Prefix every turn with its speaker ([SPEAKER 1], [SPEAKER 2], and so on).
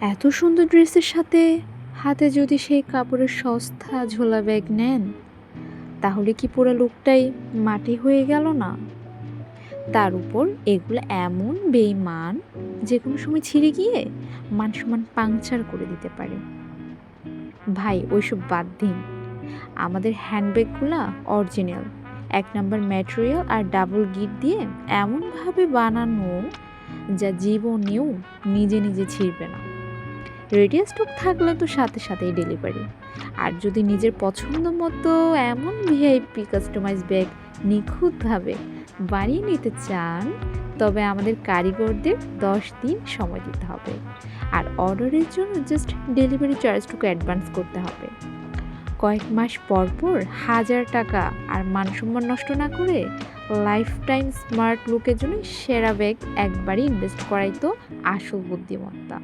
[SPEAKER 1] এত সুন্দর ড্রেসের সাথে হাতে যদি সেই কাপড়ের সস্তা ঝোলা ব্যাগ নেন, তাহলে কি পুরো লুকটাই মাটি হয়ে গেল না? তার উপর এগুলো এমন বেইমান, যে কোনো সময় ছিঁড়ে গিয়ে মান সম্মান পাংচার করে দিতে পারে। ভাই ওইসব বাদ দিন, আমাদের হ্যান্ডব্যাগগুলা অরিজিনাল, ১ নাম্বার ম্যাটেরিয়াল আর ডাবল গিট দিয়ে এমনভাবে বানানো যা জীবনেও নিজে নিজে ছিঁড়বে না। রেডি স্টক থাকলে তো সাথে সাথেই ডেলিভারি। আর যদি নিজের পছন্দ মতো এমন ভিআইপি কাস্টমাইজ ব্যাগ নিখুঁতভাবে বানিয়ে নিতে চান, তবে আমাদের কারিগরদের 10 দিন সময় দিতে হবে। আর অর্ডারের জন্য জাস্ট ডেলিভারি চার্জটুকু অ্যাডভান্স করতে হবে। কয়েক মাস পর পর হাজার টাকা আর মানসম্মান নষ্ট না করে লাইফ টাইম স্মার্ট লুকের জন্য সেরা ব্যাগ একবারই ইনভেস্ট করাই তো আসল বুদ্ধিমত্তা।